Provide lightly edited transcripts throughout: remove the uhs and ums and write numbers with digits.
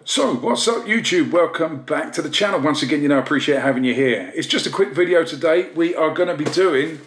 So what's up YouTube, welcome back to the channel. Once again, I appreciate having you here. It's just a quick video today. We are going to be doing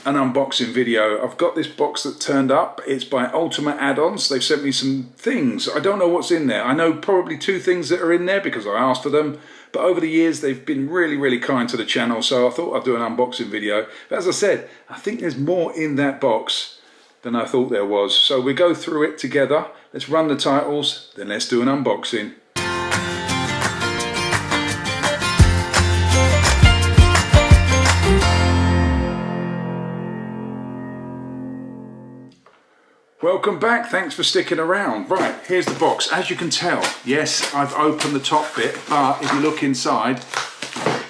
an unboxing video. I've got this box that turned up. It's by Ultimate Add-ons. They've sent me some things. I don't know what's in there. I know probably two things that are in there because I asked for them. But over the years, they've been really kind to the channel. So I thought I'd do an unboxing video. But as I said, I think there's more in that box than I thought there was. So we go through it together. Let's run the titles, then let's do an unboxing. Welcome back, thanks for sticking around. Right, here's the box. As you can tell, yes, I've opened the top bit, but if you look inside,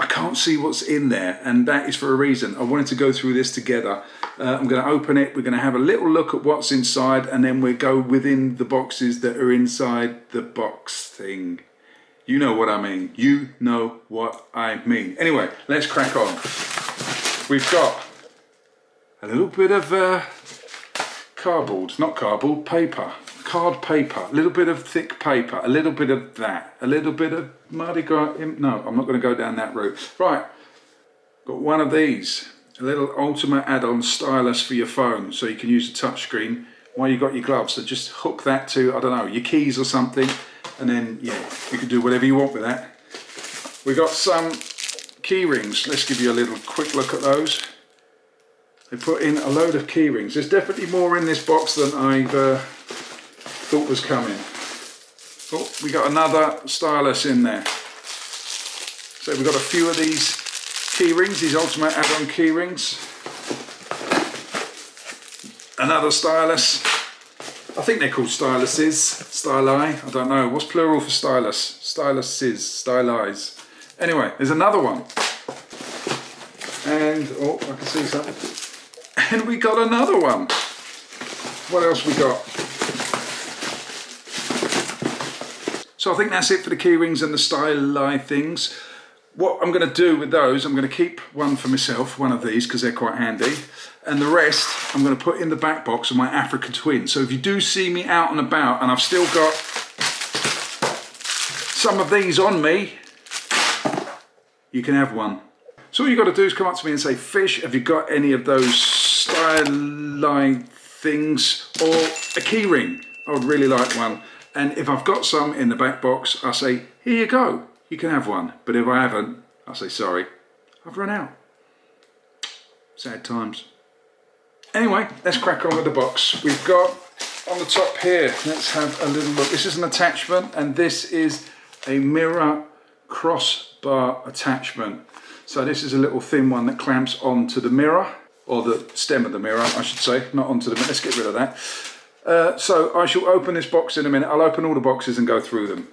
I can't see what's in there, and that is for a reason. I wanted to go through this together. I'm going to open it, we're going to have a little look at what's inside, and then we'll go within the boxes that are inside the box thing. You know what I mean. You know what I mean. Anyway, let's crack on. We've got a little bit of cardboard, not cardboard, paper. Card paper, a little bit of thick paper, a little bit of that, a little bit of Mardi Gras. No, I'm not going to go down that route. Right, got one of these, a little Ultimate Add-on stylus for your phone, so you can use the touch screen while you got your gloves. So just hook that to, I don't know, your keys or something, and then yeah, you can do whatever you want with that. We got some key rings. Let's give you a little quick look at those. They put in a load of key rings. There's definitely more in this box than I've thought was coming. Oh, we got another stylus in there. So we've got a few of these key rings, these Ultimate Add-on key rings. Another stylus. I think they're called styluses, styli, I don't know. What's plural for stylus? Styluses, stylize. Anyway, there's another one. And, oh, I can see something. And we got another one. What else we got? So I think that's it for the key rings and the styli things. What I'm going to do with those, I'm going to keep one for myself, one of these, because they're quite handy. And the rest, I'm going to put in the back box of my African twin. So if you do see me out and about, and I've still got some of these on me, you can have one. So all you've got to do is come up to me and say, Fish, have you got any of those styli things or a key ring? I would really like one. And if I've got some in the back box, I say, here you go, you can have one. But if I haven't, I say, sorry, I've run out. Sad times. Anyway, let's crack on with the box. We've got on the top here, let's have a little look. This is an attachment, and this is a mirror crossbar attachment. So this is a little thin one that clamps onto the mirror, or the stem of the mirror, I should say, not onto the mirror. Let's get rid of that. So I shall open this box in a minute. I'll open all the boxes and go through them.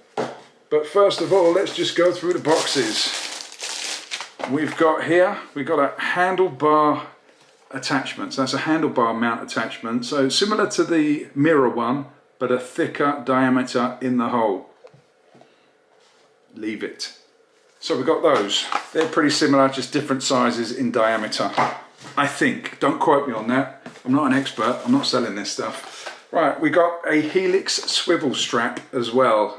But first of all, let's just go through the boxes. We've got here, we've got a handlebar attachment. So that's a handlebar mount attachment. So similar to the mirror one, but a thicker diameter in the hole. Leave it. So we've got those. They're pretty similar, just different sizes in diameter. I think. Don't quote me on that. I'm not an expert. I'm not selling this stuff. Right, we got a Helix swivel strap as well.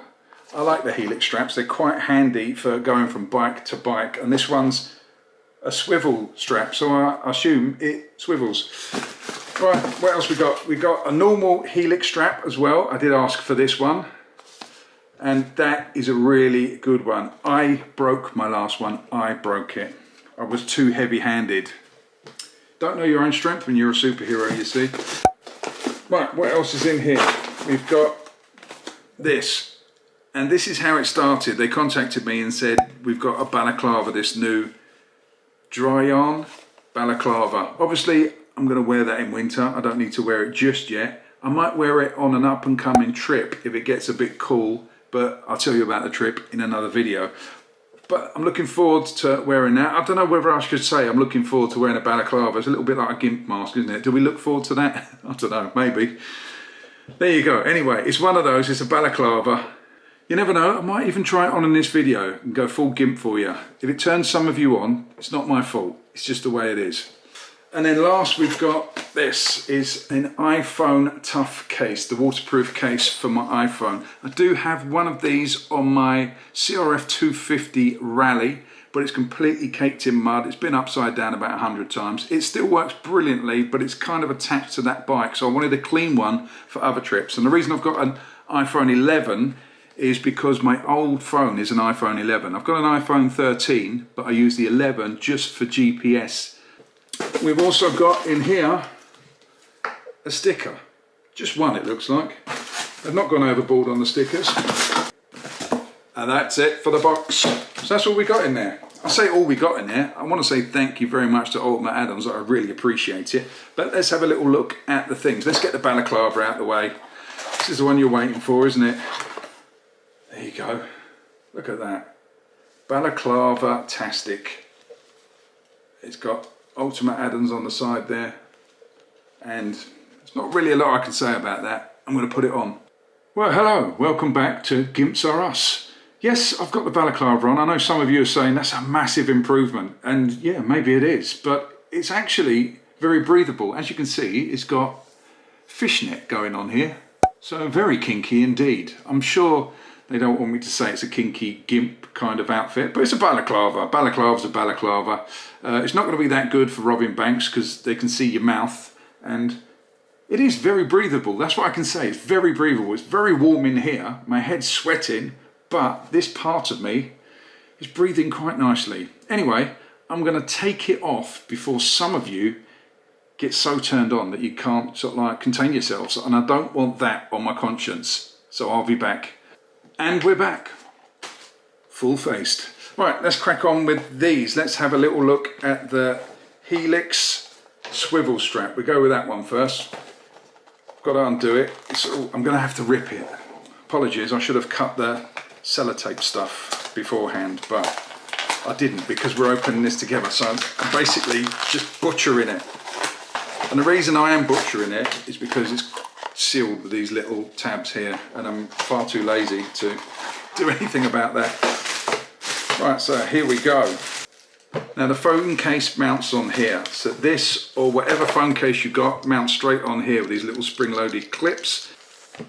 I like the Helix straps. They're quite handy for going from bike to bike. And this one's a swivel strap, so I assume it swivels. Right, what else we got? We got a normal Helix strap as well. I did ask for this one. And that is a really good one. I broke my last one. I broke it. I was too heavy-handed. Don't know your own strength when you're a superhero, you see. Right, what else is in here? We've got this. And this is how it started. They contacted me and said, we've got a Balaclava, this new dry yarn Balaclava. Obviously, I'm going to wear that in winter. I don't need to wear it just yet. I might wear it on an up-and-coming trip if it gets a bit cool. But I'll tell you about the trip in another video. But I'm looking forward to wearing that. I don't know whether I should say I'm looking forward to wearing a balaclava. It's a little bit like a gimp mask, isn't it? Do we look forward to that? I don't know, maybe. There you go. Anyway, it's one of those. It's a balaclava. You never know. I might even try it on in this video and go full gimp for you. If it turns some of you on, it's not my fault. It's just the way it is. And then last we've got, this is an iPhone Tough case, the waterproof case for my iPhone. I do have one of these on my CRF 250 Rally, but it's completely caked in mud. It's been upside down about 100 times. It still works brilliantly, but it's kind of attached to that bike. So I wanted a clean one for other trips. And the reason I've got an iPhone 11 is because my old phone is an iPhone 11. I've got an iPhone 13, but I use the 11 just for GPS. We've also got in here a sticker. Just one, it looks like. I've not gone overboard on the stickers. And that's it for the box. So that's all we got in there. I say all we got in there. I want to say thank you very much to Ultimate Addons. I really appreciate it. But let's have a little look at the things. Let's get the Balaclava out of the way. This is the one you're waiting for, isn't it? There you go. Look at that. Balaclava-tastic. It's got Ultimate Addons on the side there. And there's not really a lot I can say about that. I'm going to put it on. Well, hello. Welcome back to Gimps Are Us. Yes, I've got the Balaclava on. I know some of you are saying that's a massive improvement. And yeah, maybe it is. But it's actually very breathable. As you can see, it's got fishnet going on here. So very kinky indeed. I'm sure they don't want me to say it's a kinky gimp kind of outfit, but it's a balaclava. Balaclava's a balaclava. It's not going to be that good for robbing banks because they can see your mouth, and it is very breathable. That's what I can say. It's very breathable. It's very warm in here. My head's sweating, but this part of me is breathing quite nicely. Anyway, I'm going to take it off before some of you get so turned on that you can't sort of like contain yourselves, and I don't want that on my conscience. So I'll be back. And we're back, full-faced. Right, let's crack on with these. Let's have a little look at the Helix Swivel Strap. We go with that one first. Got to undo it. I'm going to have to rip it. Apologies, I should have cut the sellotape stuff beforehand, but I didn't because we're opening this together. So I'm basically just butchering it. And the reason I am butchering it is because it's sealed with these little tabs here, and I'm far too lazy to do anything about that. Right, so here we go. Now the phone case mounts on here. So this, or whatever phone case you got, mounts straight on here with these little spring-loaded clips.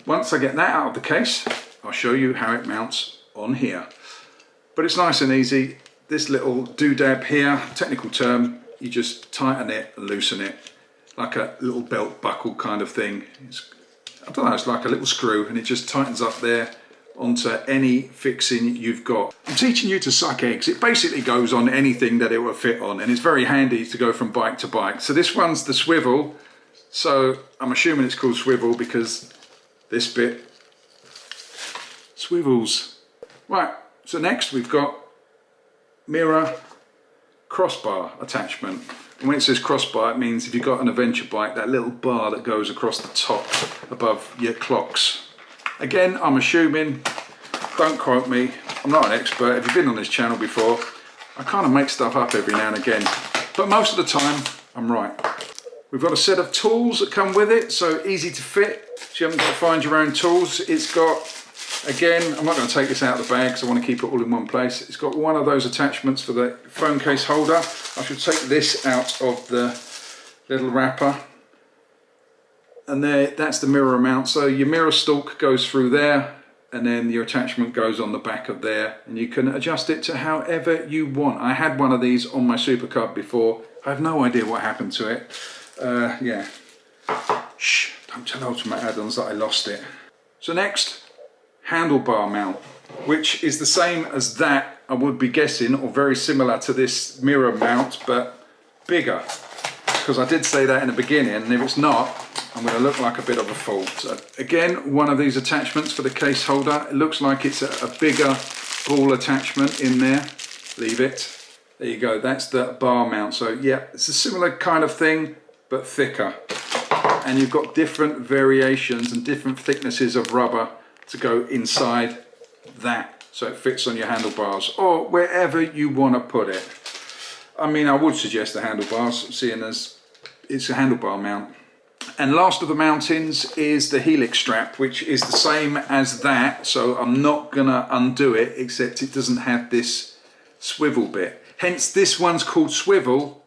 Once I get that out of the case, I'll show you how it mounts on here. But it's nice and easy. This little doodad here, technical term, you just tighten it and loosen it. Like a little belt buckle kind of thing. I don't know, it's like a little screw, and it just tightens up there onto any fixing you've got. I'm teaching you to suck eggs. It basically goes on anything that it will fit on, and it's very handy to go from bike to bike. So this one's the swivel, so I'm assuming it's called swivel because this bit swivels. Right, so next we've got mirror crossbar attachment. And when it says crossbar, it means if you've got an adventure bike, that little bar that goes across the top above your clocks. Again, I'm assuming, don't quote me, I'm not an expert. If you've been on this channel before, I kind of make stuff up every now and again, but most of the time, I'm right. We've got a set of tools that come with it, so easy to fit, so you haven't got to find your own tools. It's got, again, I'm not going to take this out of the bag because I want to keep it all in one place. It's got one of those attachments for the phone case holder. I should take this out of the little wrapper. And there, that's the mirror mount. So your mirror stalk goes through there, and then your attachment goes on the back of there, and you can adjust it to however you want. I had one of these on my Super Cub before. I have no idea what happened to it. Yeah. Shh, don't tell Ultimate Addons that I lost it. So next, handlebar mount, which is the same as that, I would be guessing, or very similar to this mirror mount, but bigger. Because I did say that in the beginning, and if it's not, I'm going to look like a bit of a fool. So again, one of these attachments for the case holder. It looks like it's a bigger ball attachment in there. Leave it. There you go, that's the bar mount. So yeah, it's a similar kind of thing, but thicker. And you've got different variations and different thicknesses of rubber to go inside that, so it fits on your handlebars or wherever you want to put it. I mean, I would suggest the handlebars, seeing as it's a handlebar mount. And last of the mountings is the Helix Strap, which is the same as that, so I'm not gonna undo it, except it doesn't have this swivel bit. Hence this one's called Swivel,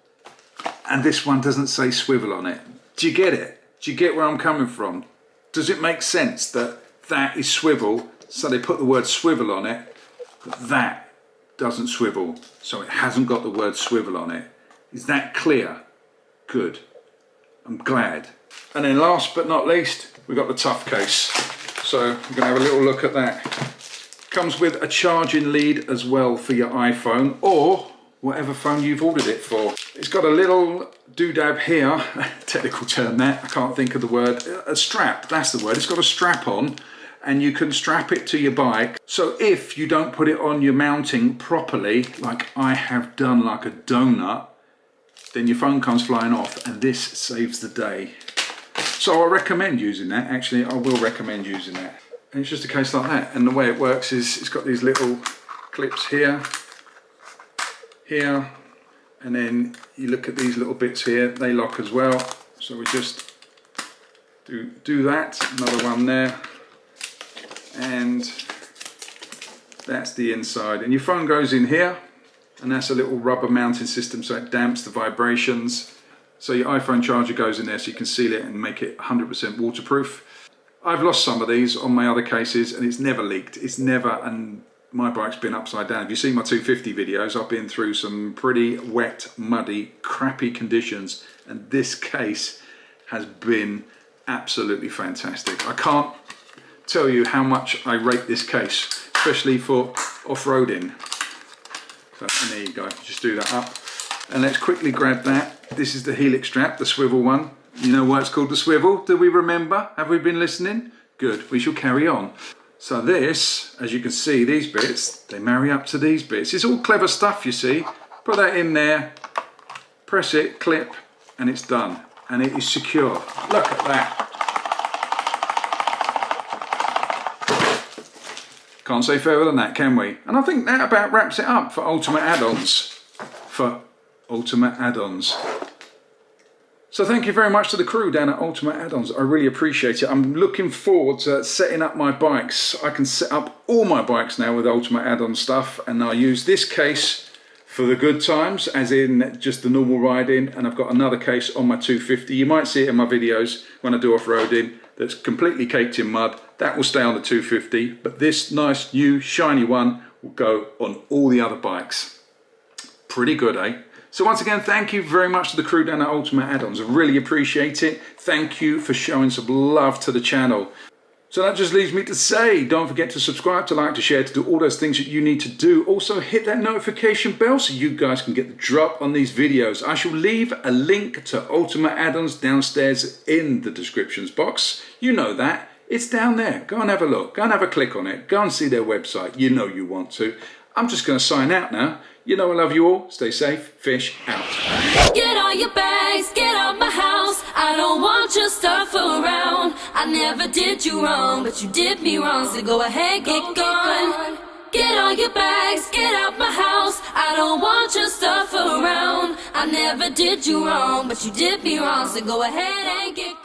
and this one doesn't say swivel on it. Do you get it? Do you get where I'm coming from? Does it make sense that that is swivel, so they put the word swivel on it, but that doesn't swivel, so it hasn't got the word swivel on it? Is that clear? Good. I'm glad. And then last but not least, we've got the tough case. So we're going to have a little look at that. Comes with a charging lead as well for your iPhone or whatever phone you've ordered it for. It's got a little doodad here, technical term that, I can't think of the word, a strap, that's the word. It's got a strap on and you can strap it to your bike. So if you don't put it on your mounting properly, like I have done like a donut, then your phone comes flying off and this saves the day. So I recommend using that. Actually, I will recommend using that. And it's just a case like that. And the way it works is it's got these little clips here, here, and then you look at these little bits here, they lock as well. So we just do that, another one there, and that's the inside. And your phone goes in here, and that's a little rubber mounting system so it damps the vibrations. So your iPhone charger goes in there so you can seal it and make it 100% waterproof. I've lost some of these on my other cases and it's never leaked. It's never, and my bike's been upside down. If you see my 250 videos, I've been through some pretty wet, muddy, crappy conditions, and this case has been absolutely fantastic. I can't tell you how much I rate this case, especially for off-roading. So, and there you go, just do that up. And let's quickly grab that. This is the Helix Strap, the swivel one. You know why it's called the swivel? Do we remember? Have we been listening? Good, we shall carry on. So this, as you can see, these bits, they marry up to these bits. It's all clever stuff, you see. Put that in there, press it, clip, and it's done. And it is secure. Look at that. Can't say fairer than that, can we? And I think that about wraps it up for Ultimate Add-ons. So thank you very much to the crew down at Ultimate Add-ons. I really appreciate it. I'm looking forward to setting up my bikes. I can set up all my bikes now with Ultimate Add-on stuff, and I use this case for the good times, as in just the normal riding, and I've got another case on my 250. You might see it in my videos when I do off-roading that's completely caked in mud. That will stay on the 250, but this nice new shiny one will go on all the other bikes. Pretty good, eh? So once again, thank you very much to the crew down at Ultimate Add-ons. I really appreciate it. Thank you for showing some love to the channel. So that just leaves me to say, don't forget to subscribe, to like, to share, to do all those things that you need to do. Also hit that notification bell so you guys can get the drop on these videos. I shall leave a link to Ultimate Add-ons downstairs in the descriptions box. You know that. It's down there. Go and have a look. Go and have a click on it. Go and see their website. You know you want to. I'm just going to sign out now. You know I love you all. Stay safe. Fish out. Get all your bags, get out my house. I don't want your stuff around. I never did you wrong, but you did me wrong. So go ahead, get gone. Get all your bags, get out my house. I don't want your stuff around. I never did you wrong, but you did me wrong. So go ahead and get gone.